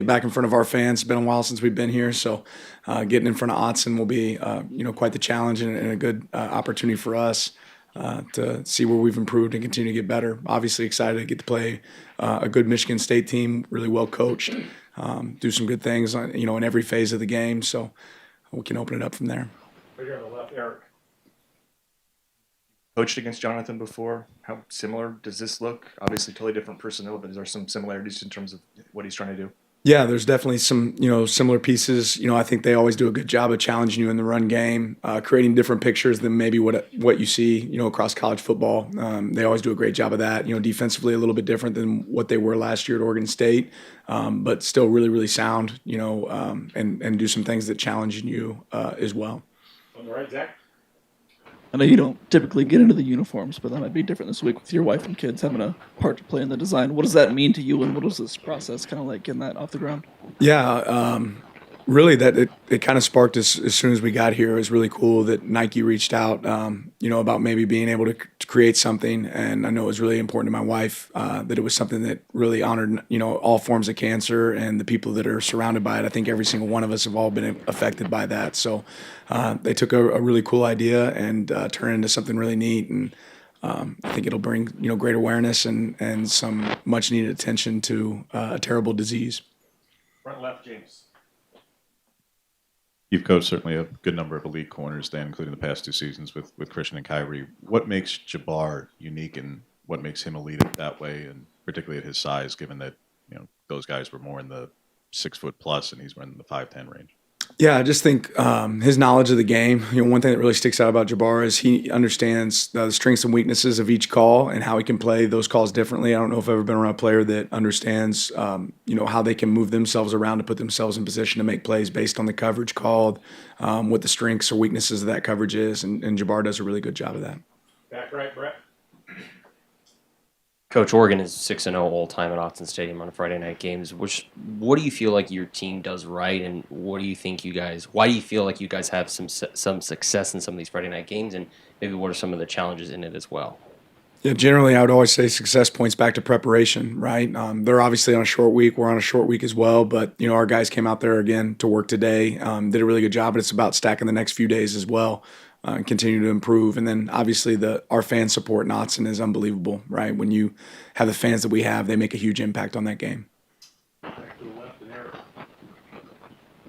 back in front of our fans. It's been a while since we've been here, so getting in front of Autzen will be quite the challenge and a good opportunity for us to see where we've improved and continue to get better. Obviously excited to get to play a good Michigan State team, really well coached, do some good things in every phase of the game, so we can open it up from there. Right here on the left, Eric. Coached against Jonathan before. How similar does this look? Obviously, totally different personnel, but is there some similarities in terms of what he's trying to do? Yeah, there's definitely some, similar pieces. I think they always do a good job of challenging you in the run game, creating different pictures than maybe what you see, across college football. They always do a great job of that. Defensively a little bit different than what they were last year at Oregon State, but still really, really sound. And do some things that challenge you as well. On the right, Zach. I know you don't typically get into the uniforms, but that might be different this week with your wife and kids having a part to play in the design. What does that mean to you, and what is this process kind of like getting that off the ground? Yeah, really, that it kind of sparked as soon as we got here. It was really cool that Nike reached out, about maybe being able to create something, and I know it was really important to my wife that it was something that really honored, all forms of cancer and the people that are surrounded by it. I think every single one of us have all been affected by that. So they took a really cool idea and turned it into something really neat, and I think it'll bring great awareness and some much needed attention to a terrible disease. Front left, James. You've coached certainly a good number of elite corners, Dan, including the past 2 seasons with Christian and Kyrie. What makes Jabbar unique, and what makes him elite that way, and particularly at his size, given that those guys were more in the 6 foot plus and he's in the 5'10" range? Yeah, I just think his knowledge of the game. One thing that really sticks out about Jabbar is he understands the strengths and weaknesses of each call and how he can play those calls differently. I don't know if I've ever been around a player that understands, how they can move themselves around to put themselves in position to make plays based on the coverage called, what the strengths or weaknesses of that coverage is, and Jabbar does a really good job of that. Back right, Brett. Coach, Oregon is 6-0 all time at Autzen Stadium on Friday night games. What do you feel like your team does right, and why do you feel like you guys have some success in some of these Friday night games, and maybe what are some of the challenges in it as well? Yeah, generally I would always say success points back to preparation, right? They're obviously on a short week. We're on a short week as well, but our guys came out there again to work today, did a really good job, but it's about stacking the next few days as well. And continue to improve. And then obviously our fan support in Autzen is unbelievable, right? When you have the fans that we have, they make a huge impact on that game. Back to the left, and Eric.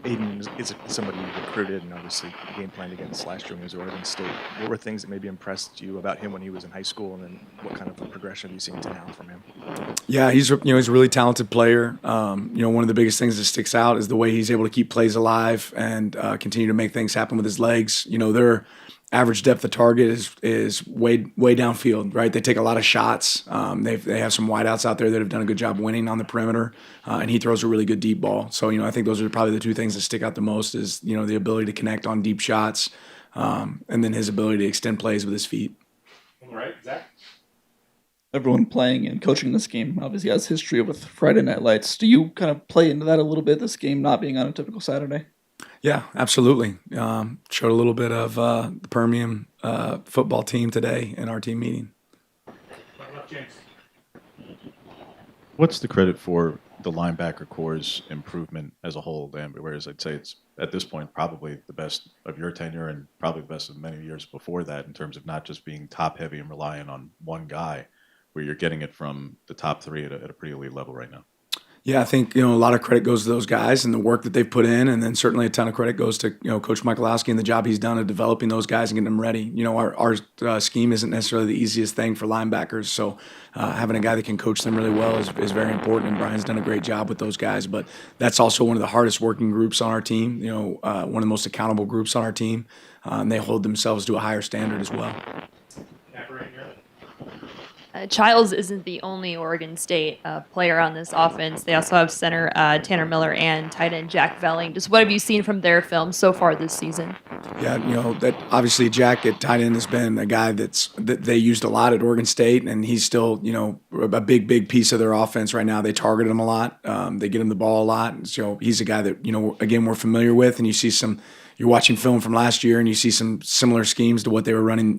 Aiden is somebody you recruited and obviously game planned against last year when he was at Oregon State. What were things that maybe impressed you about him when he was in high school, and then what kind of a progression have you seen to now from him? Yeah, he's a really talented player. One of the biggest things that sticks out is the way he's able to keep plays alive and continue to make things happen with his legs. Their average depth of target is way downfield, right? They take a lot of shots. They have some wideouts out there that have done a good job winning on the perimeter, and he throws a really good deep ball. So I think those are probably the 2 things that stick out the most is the ability to connect on deep shots, and then his ability to extend plays with his feet. All right, Zach. Everyone playing and coaching this game obviously has history with Friday Night Lights. Do you kind of play into that a little bit, this game not being on a typical Saturday? Yeah, absolutely. Showed a little bit of the Permian football team today in our team meeting. Front left, James. What's the credit for the linebacker core's improvement as a whole, Dan? Whereas I'd say it's, at this point, probably the best of your tenure and probably the best of many years before that in terms of not just being top-heavy and relying on one guy, where you're getting it from the top 3 at a pretty elite level right now. Yeah, I think a lot of credit goes to those guys and the work that they've put in, and then certainly a ton of credit goes to Coach Michalowski and the job he's done of developing those guys and getting them ready. Our scheme isn't necessarily the easiest thing for linebackers, so having a guy that can coach them really well is very important. And Brian's done a great job with those guys, but that's also one of the hardest working groups on our team. One of the most accountable groups on our team, and they hold themselves to a higher standard as well. Childs isn't the only Oregon State player on this offense. They also have center Tanner Miller and tight end Jack Velling. Just what have you seen from their film so far this season? Yeah, that obviously Jack at tight end has been a guy that they used a lot at Oregon State, and he's still a big piece of their offense right now. They target him a lot. They get him the ball a lot. And so he's a guy that again we're familiar with, and you see some. You're watching film from last year and you see some similar schemes to what they were running,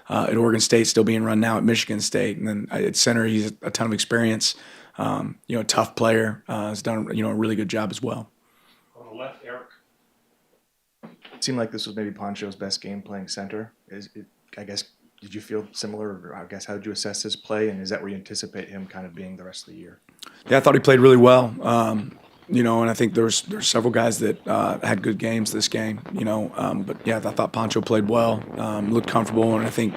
at Oregon State, still being run now at Michigan State. And then at center, he's a ton of experience. Tough player, has done a really good job as well. On the left, Eric. It seemed like this was maybe Poncho's best game playing center. I guess, did you feel similar? Or I guess, how did you assess his play? And is that where you anticipate him kind of being the rest of the year? Yeah, I thought he played really well. And I think there's several guys that had good games this game. But yeah, I thought Poncho played well, looked comfortable, and I think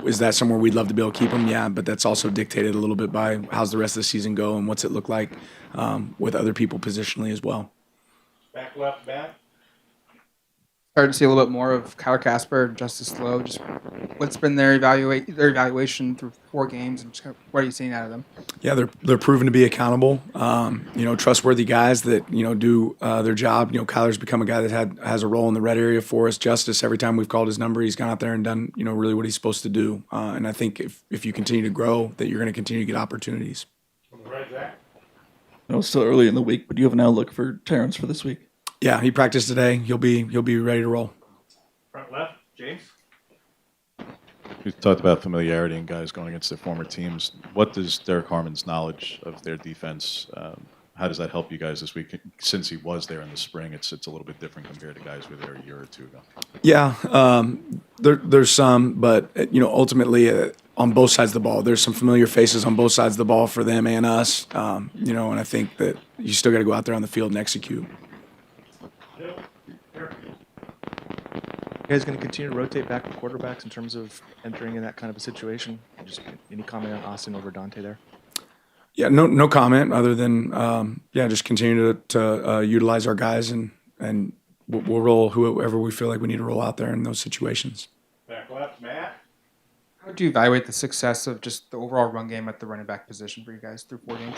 is that somewhere we'd love to be able to keep him? Yeah, but that's also dictated a little bit by how's the rest of the season go and what's it look like with other people positionally as well. Back left, Matt. Started to see a little bit more of Kyler Casper, Justice Lowe. Just what's been their evaluation through 4 games, and just what are you seeing out of them? Yeah, they're proven to be accountable. Trustworthy guys that do their job. Kyler's become a guy that has a role in the red area for us. Justice, every time we've called his number, he's gone out there and done really what he's supposed to do. And I think if you continue to grow, that you're going to continue to get opportunities. On the right, Zach. I know it's still early in the week, but do you have an outlook for Terrence for this week? Yeah, he practiced today. He'll be ready to roll. Front left, James. You talked about familiarity and guys going against their former teams. What does Derek Harmon's knowledge of their defense, how does that help you guys this week? Since he was there in the spring, it's a little bit different compared to guys who were there a year or two ago. Yeah, there's some, but ultimately on both sides of the ball, there's some familiar faces on both sides of the ball for them and us. And I think that you still got to go out there on the field and execute. You guys going to continue to rotate back with quarterbacks in terms of entering in that kind of a situation? Just any comment on Austin over Dante there? Yeah, no comment other than just continue to utilize our guys and we'll roll whoever we feel like we need to roll out there in those situations. Back left, Matt. How would you evaluate the success of just the overall run game at the running back position for you guys through 4 games?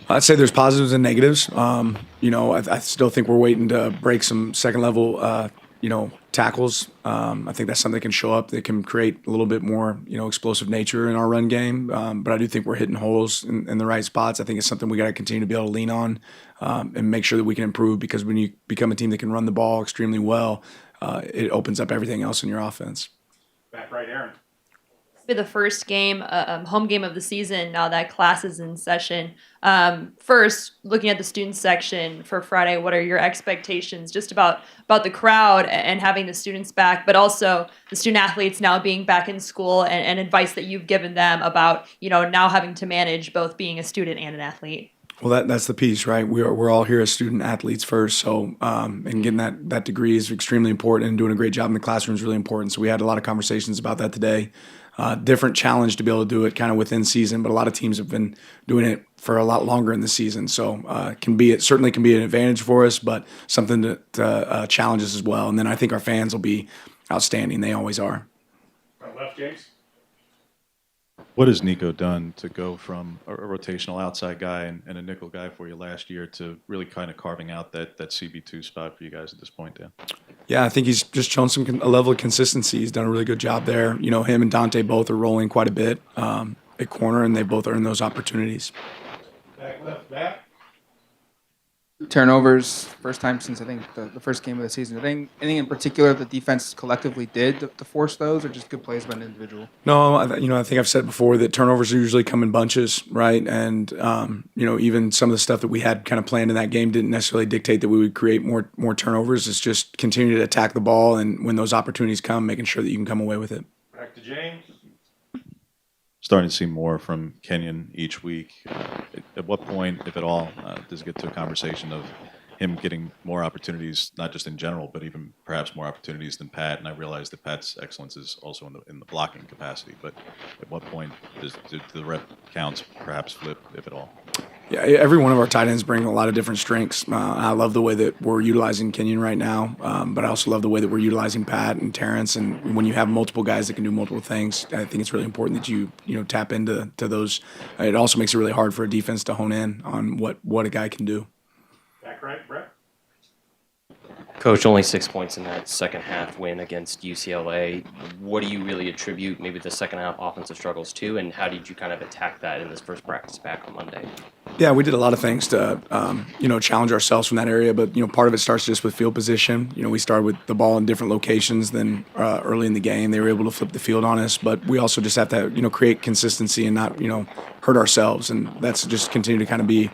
I'd say there's positives and negatives. I still think we're waiting to break some second level tackles. I think that's something that can show up that can create a little bit more, explosive nature in our run game. But I do think we're hitting holes in the right spots. I think it's something we got to continue to be able to lean on and make sure that we can improve, because when you become a team that can run the ball extremely well, it opens up everything else in your offense. Back right, Aaron. Be the first game, home game of the season. Now that class is in session. First, looking at the student section for Friday, what are your expectations just about the crowd and having the students back, but also the student athletes now being back in school and advice that you've given them about now having to manage both being a student and an athlete? Well, that's the piece, right? We're all here as student athletes first, so and getting that degree is extremely important, and doing a great job in the classroom is really important. So we had a lot of conversations about that today. Different challenge to be able to do it kind of within season, but a lot of teams have been doing it for a lot longer in the season. So it certainly can be an advantage for us, but something to challenge us as well. And then I think our fans will be outstanding. They always are. Front left, James. What has Nico done to go from a rotational outside guy and a nickel guy for you last year to really kind of carving out that CB2 spot for you guys at this point, Dan? Yeah, I think he's just shown a level of consistency. He's done a really good job there. Him and Dante both are rolling quite a bit at corner, and they both earned those opportunities. Back left, Matt. Turnovers, first time since I think the first game of the season. Anything in particular the defense collectively did to force those, or just good plays by an individual? No, I think I've said before that turnovers usually come in bunches, right? And even some of the stuff that we had kind of planned in that game didn't necessarily dictate that we would create more turnovers. It's just continue to attack the ball, and when those opportunities come, making sure that you can come away with it. Back to James. Starting to see more from Kenyon each week. At what point, if at all, does it get to a conversation of him getting more opportunities, not just in general, but even perhaps more opportunities than Pat? And I realize that Pat's excellence is also in the blocking capacity. But at what point do the rep counts perhaps flip, if at all? Yeah, every one of our tight ends bring a lot of different strengths. I love the way that we're utilizing Kenyon right now, but I also love the way that we're utilizing Pat and Terrence. And when you have multiple guys that can do multiple things, I think it's really important that you tap into those. It also makes it really hard for a defense to hone in on what a guy can do. Back right, Brett. Coach, only 6 points in that second half win against UCLA. What do you really attribute maybe the second half offensive struggles to, and how did you kind of attack that in this first practice back on Monday? Yeah, we did a lot of things to, challenge ourselves from that area. But part of it starts just with field position. We started with the ball in different locations than early in the game. They were able to flip the field on us, but we also just have to, create consistency and not, hurt ourselves. And that's just continue to kind of be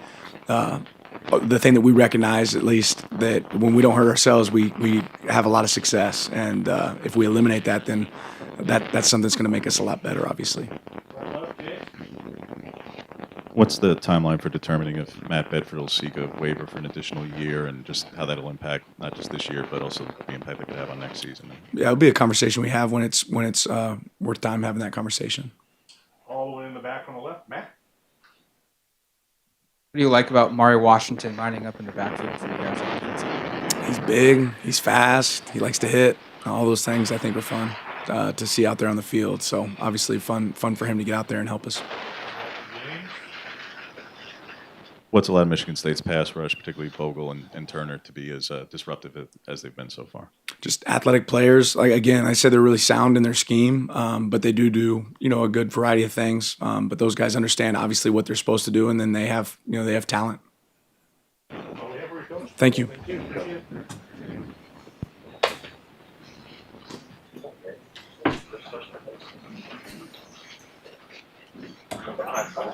the thing that we recognize, at least, that when we don't hurt ourselves, we have a lot of success. And if we eliminate that, then that's something that's going to make us a lot better, obviously. Right left, James. What's the timeline for determining if Matt Bedford will seek a waiver for an additional year, and just how that'll impact not just this year, but also the impact it could have on next season? Yeah, it'll be a conversation we have when it's worth time having that conversation. All the way in the back on the left, Matt. What do you like about Mari Washington lining up in the backfield for you guys on the defense? He's big, he's fast, he likes to hit. All those things I think are fun to see out there on the field. So obviously fun for him to get out there and help us. James. What's allowed Michigan State's pass rush, particularly Bogle and Turner, to be as disruptive as they've been so far? Just athletic players. Like again, I said they're really sound in their scheme, but they do a good variety of things. But those guys understand obviously what they're supposed to do, and then they have talent. Oh, yeah, where he goes. Thank you. Thank you. Appreciate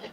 it.